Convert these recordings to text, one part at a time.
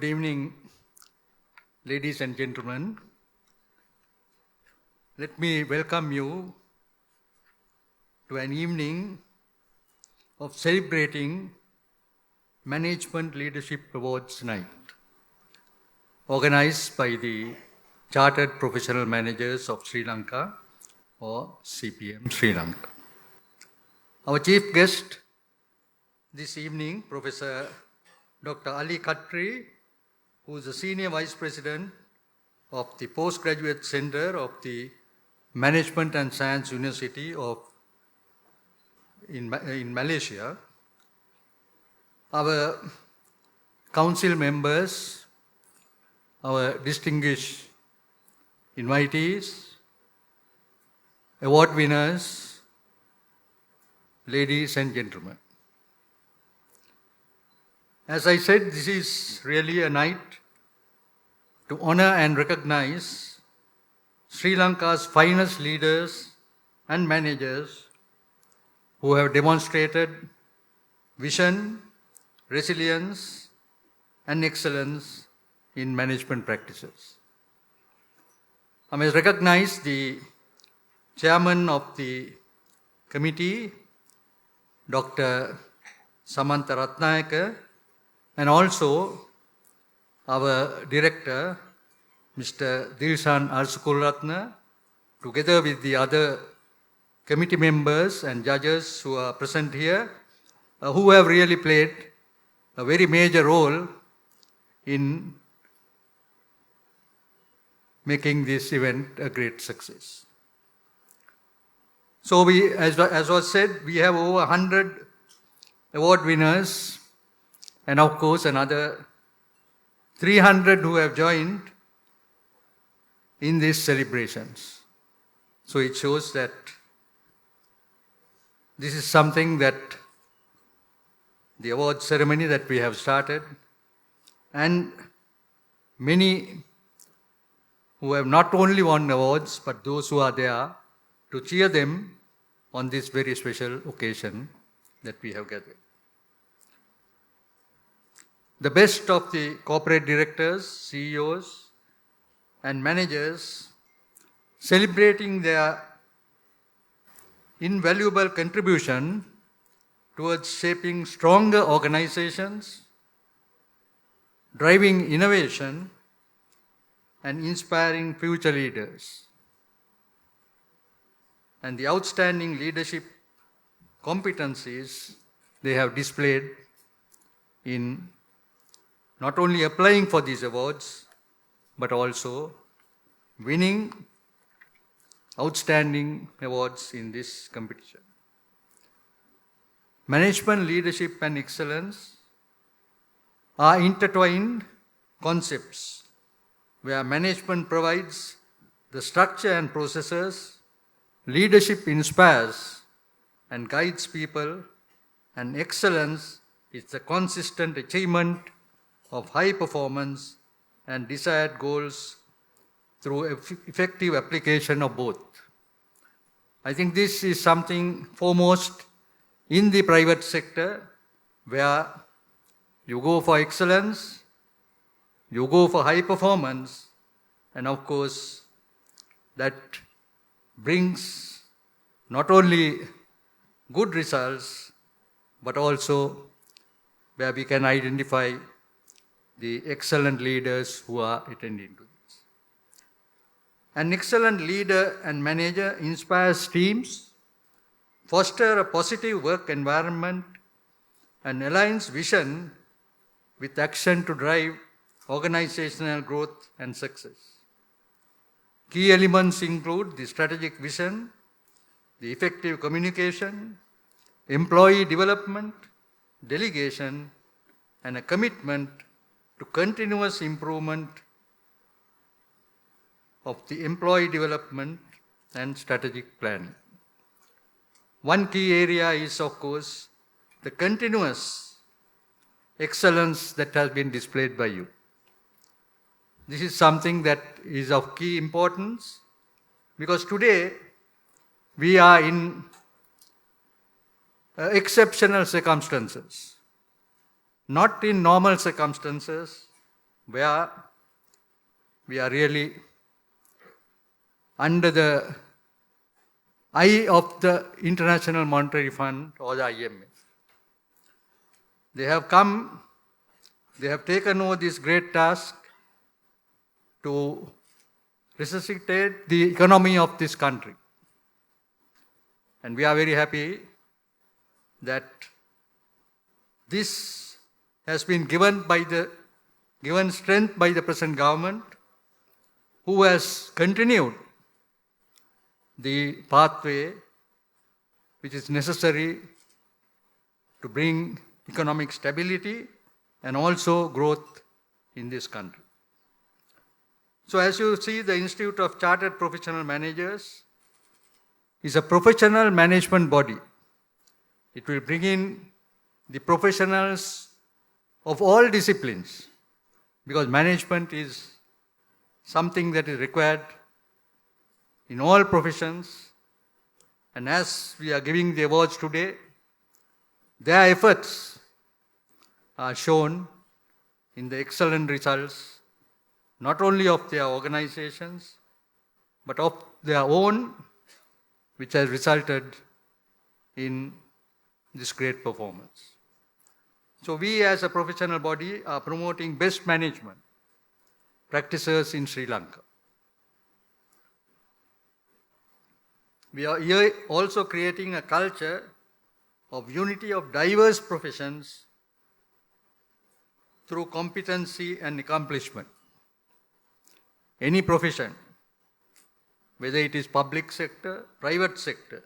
Good evening, ladies and gentlemen. Let me welcome you to an evening of celebrating Management Leadership Awards Night, organized by the Chartered Professional Managers of Sri Lanka, or CPM Sri Lanka. Our chief guest this evening, Professor Dr. Ali Khatri, who is the Senior Vice President of the Postgraduate Center of the Management and Science University in Malaysia. Our council members, our distinguished invitees, award winners, ladies and gentlemen. As I said, this is really a night to honor and recognize Sri Lanka's finest leaders and managers who have demonstrated vision, resilience, and excellence in management practices. I must recognize the chairman of the committee, Dr. Samantha Ratnayaka, and also our director, Mr. Dilshan Arsukulratna, together with the other committee members and judges who are present here, who have really played a very major role in making this event a great success. So as was said, we have over 100 award winners, and of course another 300 who have joined in these celebrations. So it shows that this is something that the award ceremony that we have started, and many who have not only won awards, but those who are there to cheer them on this very special occasion that we have gathered. The best of the corporate directors, CEOs, and managers celebrating their invaluable contribution towards shaping stronger organizations, driving innovation, and inspiring future leaders. And the outstanding leadership competencies they have displayed in not only applying for these awards, but also winning outstanding awards in this competition. Management, leadership, and excellence are intertwined concepts where management provides the structure and processes, leadership inspires and guides people, and excellence is the consistent achievement of high performance and desired goals through effective application of both. I think this is something foremost in the private sector, where you go for excellence, you go for high performance, and of course that brings not only good results, but also where we can identify the excellent leaders who are attending to this. An excellent leader and manager inspires teams, fosters a positive work environment, and aligns vision with action to drive organizational growth and success. Key elements include the strategic vision, the effective communication, employee development, delegation, and a commitment to continuous improvement of the employee development and strategic planning. One key area is, of course, the continuous excellence that has been displayed by you. This is something that is of key importance, because today we are in exceptional circumstances. Not in normal circumstances, where we are really under the eye of the International Monetary Fund or the IMF. They have come, they have taken over this great task to resuscitate the economy of this country. And we are very happy that this has been given strength by the present government, who has continued the pathway which is necessary to bring economic stability and also growth in this country. So as you see, the Institute of Chartered Professional Managers is a professional management body. It will bring in the professionals of all disciplines, because management is something that is required in all professions. And as we are giving the awards today, their efforts are shown in the excellent results, not only of their organizations, but of their own, which has resulted in this great performance. So we as a professional body are promoting best management practices in Sri Lanka. We are here also creating a culture of unity of diverse professions through competency and accomplishment. Any profession, whether it is public sector, private sector,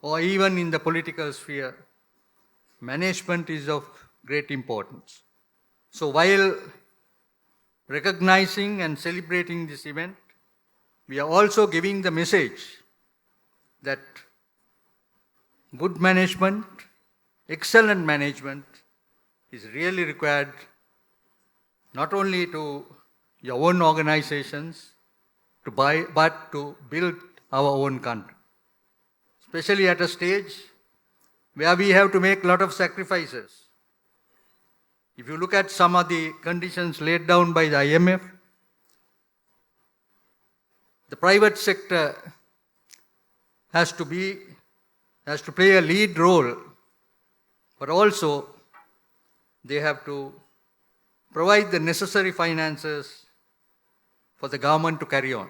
or even in the political sphere, management is of great importance. So while recognizing and celebrating this event, we are also giving the message that good management, excellent management is really required not only to your own organizations, but to build our own country. Especially at a stage where we have to make a lot of sacrifices. If you look at some of the conditions laid down by the IMF, the private sector has to play a lead role, but also they have to provide the necessary finances for the government to carry on.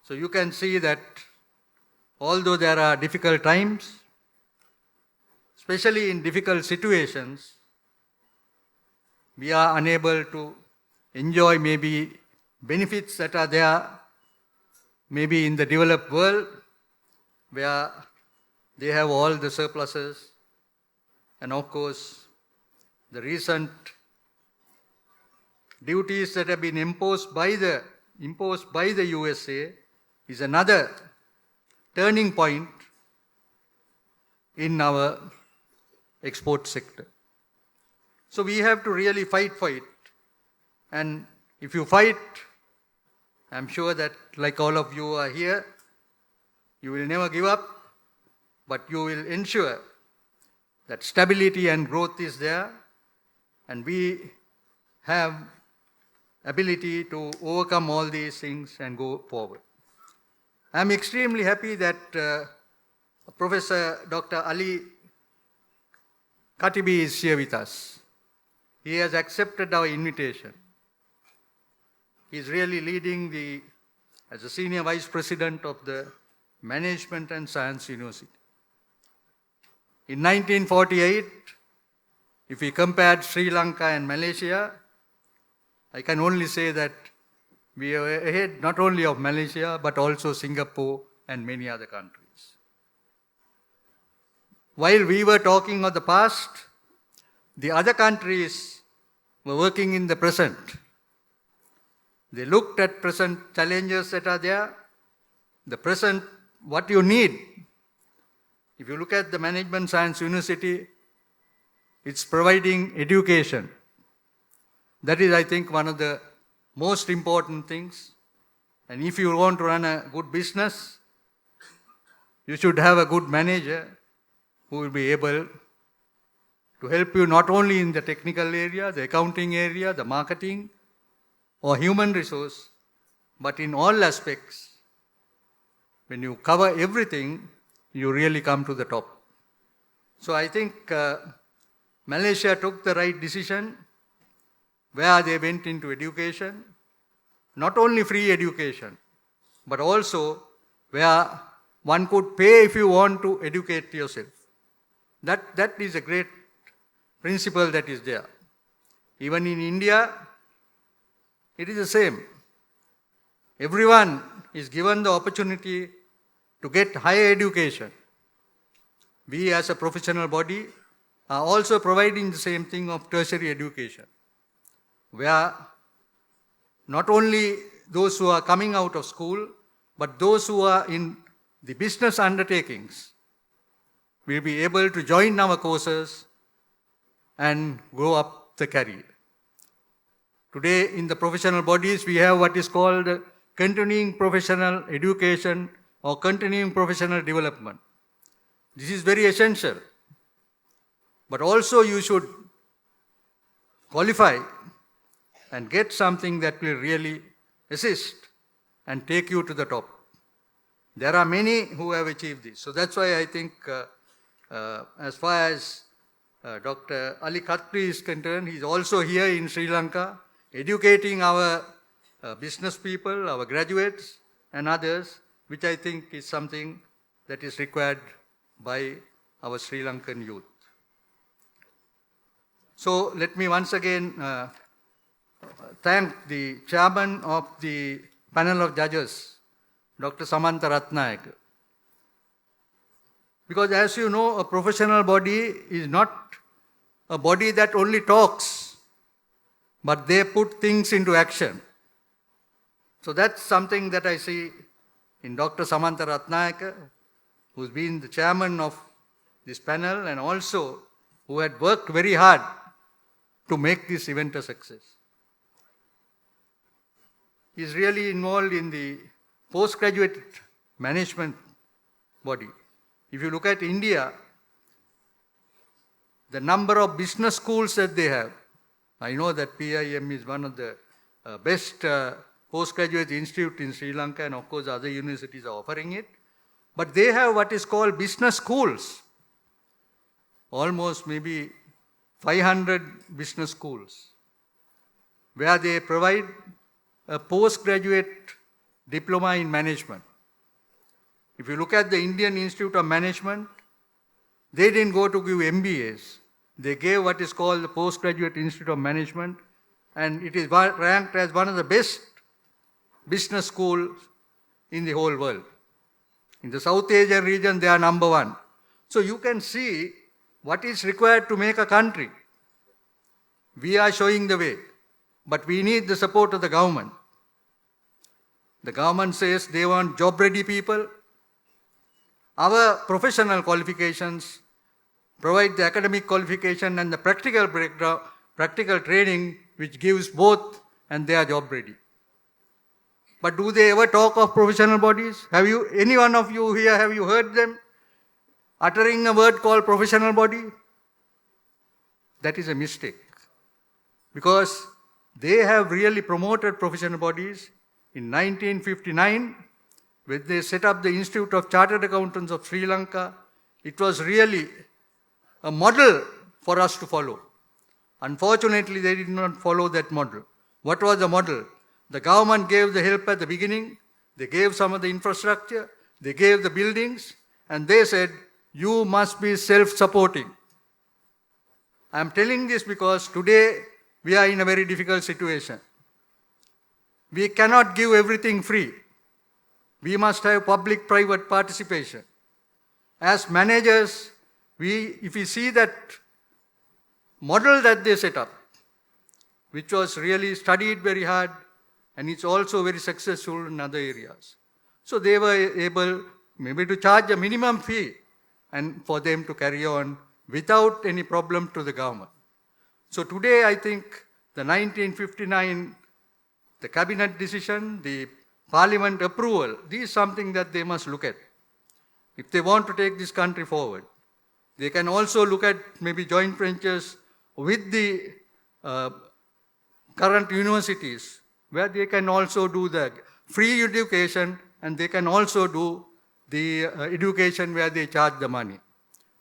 So you can see that although there are difficult times, especially in difficult situations, we are unable to enjoy maybe benefits that are there, maybe in the developed world, where they have all the surpluses. And of course, the recent duties that have been imposed by the USA is another turning point in our export sector. So we have to really fight for it. And if you fight, I'm sure that like all of you are here, you will never give up, but you will ensure that stability and growth is there, and we have ability to overcome all these things and go forward. I'm extremely happy that Professor Dr. Ali Katibi is here with us. He has accepted our invitation. He is really leading as a Senior Vice President of the Management and Science University. In 1948, if we compared Sri Lanka and Malaysia, I can only say that we are ahead not only of Malaysia, but also Singapore and many other countries. While we were talking of the past, the other countries were working in the present. They looked at present challenges that are there, the present, what you need. If you look at the Management Science University, it's providing education. That is, I think, one of the most important things. And if you want to run a good business, you should have a good manager who will be able to help you not only in the technical area, the accounting area, the marketing, or human resource, but in all aspects. When you cover everything, you really come to the top. So I think Malaysia took the right decision where they went into education, not only free education, but also where one could pay if you want to educate yourself. That is a great principle that is there. Even in India, it is the same. Everyone is given the opportunity to get higher education. We as a professional body are also providing the same thing of tertiary education, where not only those who are coming out of school, but those who are in the business undertakings will be able to join our courses and go up the career. Today in the professional bodies, we have what is called continuing professional education or continuing professional development. This is very essential. But also you should qualify and get something that will really assist and take you to the top. There are many who have achieved this. So that's why I think as far as Dr. Ali Khatri is concerned, he is also here in Sri Lanka, educating our business people, our graduates and others, which I think is something that is required by our Sri Lankan youth. So let me once again thank the chairman of the panel of judges, Dr. Samantha Ratnayaka. Because as you know, a professional body is not a body that only talks, but they put things into action. So that's something that I see in Dr. Samantha Ratnayaka, who's been the chairman of this panel and also who had worked very hard to make this event a success. He's really involved in the postgraduate management body. If you look at India, the number of business schools that they have, I know that PIM is one of the best postgraduate institute in Sri Lanka, and of course other universities are offering it. But they have what is called business schools. Almost maybe 500 business schools, where they provide a postgraduate diploma in management. If you look at the Indian Institute of Management, they didn't go to give MBAs. They gave what is called the Postgraduate Institute of Management, and it is ranked as one of the best business schools in the whole world. In the South Asian region, they are number one. So you can see what is required to make a country. We are showing the way, but we need the support of the government. The government says they want job-ready people. Our professional qualifications provide the academic qualification and the practical breakdown, practical training, which gives both, and they are job-ready. But do they ever talk of professional bodies? Have you, any one of you here, have you heard them uttering a word called professional body? That is a mistake. Because they have really promoted professional bodies. In 1959, when they set up the Institute of Chartered Accountants of Sri Lanka, it was really a model for us to follow. Unfortunately, they did not follow that model. What was the model? The government gave the help at the beginning, they gave some of the infrastructure, they gave the buildings, and they said, you must be self-supporting. I am telling this because today we are in a very difficult situation. We cannot give everything free. We must have public-private participation. As managers, if we see that model that they set up, which was really studied very hard, and it's also very successful in other areas. So they were able maybe to charge a minimum fee and for them to carry on without any problem to the government. So today I think the 1959, the cabinet decision, the parliament approval, this is something that they must look at if they want to take this country forward. They can also look at maybe joint ventures with the current universities, where they can also do the free education and they can also do the education where they charge the money.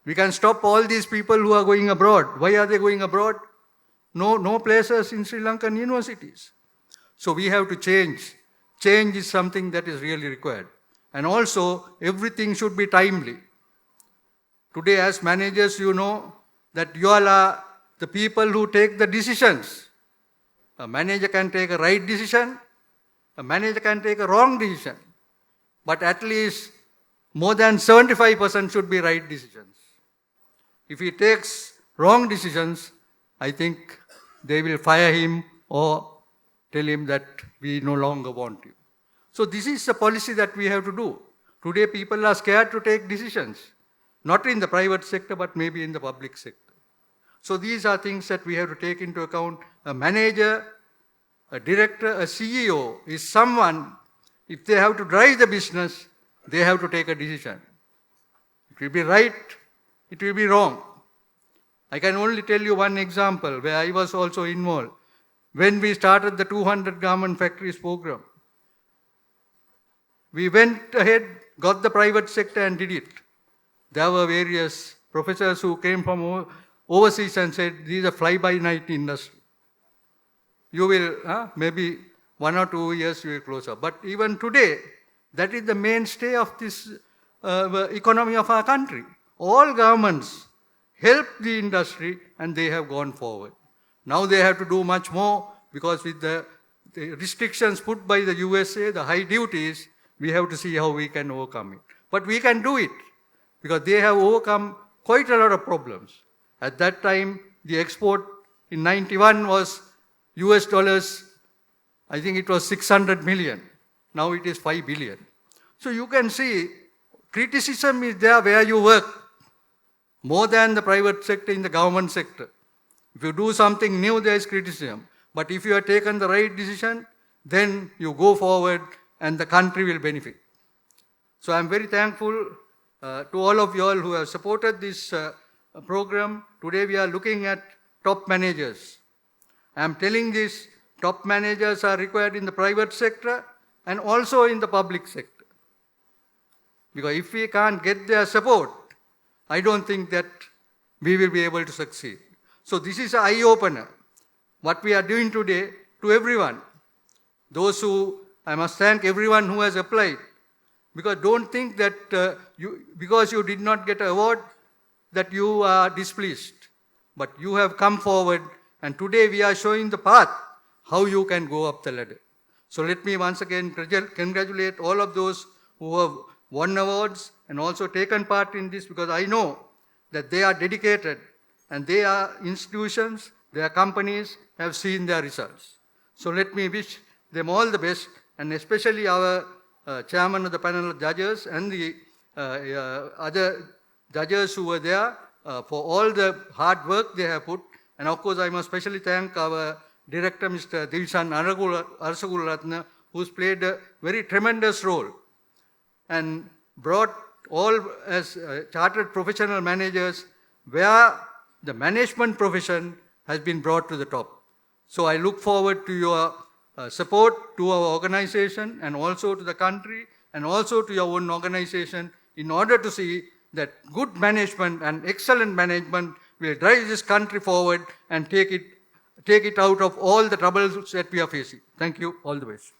We can stop all these people who are going abroad. Why are they going abroad? No places in Sri Lankan universities. So we have to change. Change is something that is really required. And also, everything should be timely. Today, as managers, you know that you all are the people who take the decisions. A manager can take a right decision, a manager can take a wrong decision. But at least more than 75% should be right decisions. If he takes wrong decisions, I think they will fire him or tell him that we no longer want you. So this is the policy that we have to do. Today people are scared to take decisions, not in the private sector, but maybe in the public sector. So these are things that we have to take into account. A manager, a director, a CEO is someone, if they have to drive the business, they have to take a decision. It will be right, it will be wrong. I can only tell you one example where I was also involved. When we started the 200 garment factories program, we went ahead, got the private sector and did it. There were various professors who came from overseas and said, this is a fly-by-night industry. You will, maybe 1 or 2 years you will close up. But even today, that is the mainstay of this economy of our country. All governments help the industry and they have gone forward. Now they have to do much more because with the restrictions put by the USA, the high duties, we have to see how we can overcome it. But we can do it because they have overcome quite a lot of problems. At that time, the export in 91 was US dollars, I think it was 600 million. Now it is 5 billion. So you can see criticism is there where you work more than the private sector in the government sector. If you do something new, there is criticism. But if you have taken the right decision, then you go forward and the country will benefit. So I am very thankful to all of you all who have supported this program. Today we are looking at top managers. I am telling this, top managers are required in the private sector and also in the public sector. Because if we can't get their support, I don't think that we will be able to succeed. So this is an eye-opener. What we are doing today to everyone. Those who, I must thank everyone who has applied. Because don't think that because you did not get an award, that you are displeased. But you have come forward and today we are showing the path how you can go up the ladder. So let me once again congratulate all of those who have won awards and also taken part in this, because I know that they are dedicated and they are institutions, their companies have seen their results. So let me wish them all the best, and especially our chairman of the panel of judges and the other judges who were there for all the hard work they have put. And of course I must especially thank our director, Mr. Divisan Arasagularatna, who's played a very tremendous role and brought all as chartered professional managers where the management profession has been brought to the top. So I look forward to your support to our organization and also to the country and also to your own organization in order to see that good management and excellent management will drive this country forward and take it out of all the troubles that we are facing. Thank you. All the best.